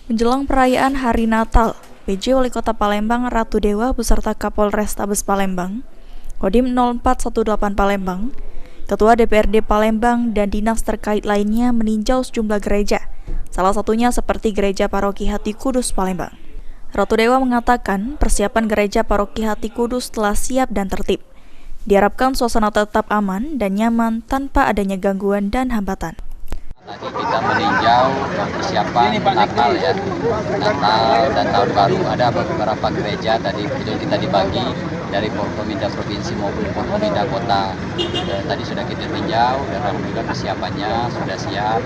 Menjelang perayaan Hari Natal, PJ Wali Kota Palembang Ratu Dewa beserta Kapolrestabes Palembang, Kodim 0418 Palembang, Ketua DPRD Palembang dan dinas terkait lainnya meninjau sejumlah gereja, salah satunya seperti Gereja Paroki Hati Kudus Palembang. Ratu Dewa mengatakan persiapan Gereja Paroki Hati Kudus telah siap dan tertib. Diharapkan suasana tetap aman dan nyaman tanpa adanya gangguan dan hambatan. Tadi kita meninjau persiapan Natal ya, Natal dan Tahun Baru. Ada beberapa gereja tadi kita dibagi dari Forkominda Provinsi maupun Forkominda Kota. Tadi sudah kita tinjau dan alhamdulillah persiapannya sudah siap,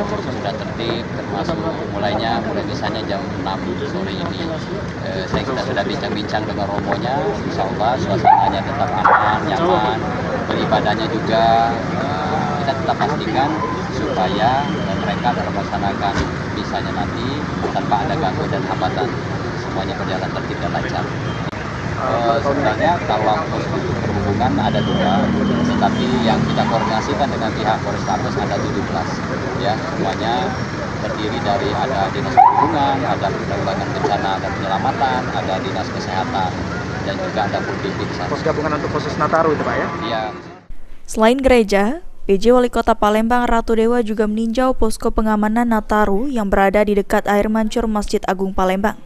sudah tertib, termasuk mulai misalnya jam 6 sore ini. Kita sudah bincang-bincang dengan romonya, insya Allah suasananya tetap aman, nyaman, beribadahnya juga kita tetap pastikan supaya mereka dalam melaksanakan bisanya nanti tanpa ada gangguan dan hambatan, semuanya berjalan tertib dan lancar. Sebenarnya kalau pos perhubungan ada 2, tetapi yang kita koordinasikan dengan pihak Polrestabes ada 17. Ya, semuanya terdiri dari ada dinas perhubungan, ada penanggulangan bencana dan penyelamatan, ada dinas kesehatan, dan juga ada Pulbibik. Pos gabungan untuk khusus Nataru itu Pak ya? Iya. Selain gereja, PJ Wali Kota Palembang Ratu Dewa juga meninjau posko pengamanan Nataru yang berada di dekat air mancur Masjid Agung Palembang.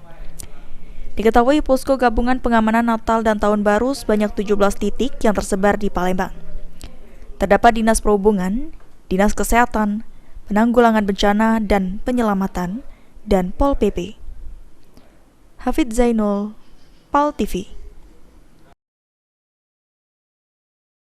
Diketahui posko gabungan pengamanan Natal dan Tahun Baru sebanyak 17 titik yang tersebar di Palembang. Terdapat Dinas Perhubungan, Dinas Kesehatan, Penanggulangan Bencana dan Penyelamatan, dan Pol PP. Hafid Zainul, PAL TV.